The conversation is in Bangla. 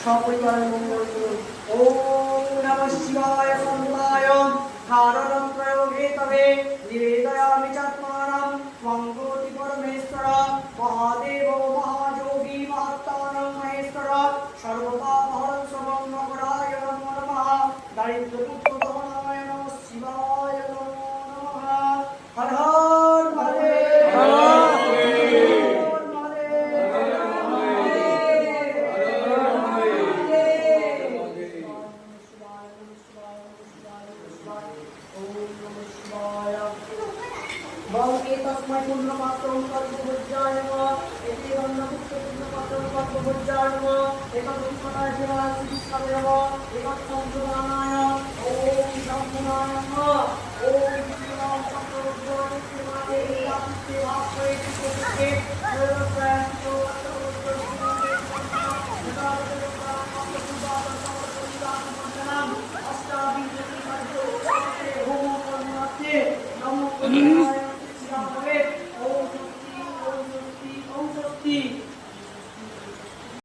সপরিবারের মঙ্গল করুন। ওম নমঃ শিবায় সর্বায় ধারণং প্রয়োগে তবে নিবেদয়ামি চাত্মানং মঙ্গতি পরমেশ্বর মহাদেব মহাযোগী মহাত্মানং মহেশ্বর সর্বপাপহরং সর্বং মকরায় নমো নমঃ দারিদ্র্যপুত্র দমনায় নমঃ শিবায় নমো নমঃ। হর হর মহাদেব হর হর মহাদেব तस्मै पूर्णपात्रं कल्पभुज्याय नमः एते गन्धपुष्प पूर्णपात्रं कल्पभुज्याय नमः एकपुष्पनाय शिवाय नमः एकसंप्रदानाय ॐ शम्भुनाय नमः ॐ विष्णुनां चक्रवर्ती देवादेवी वासुदेवाय पुष्पे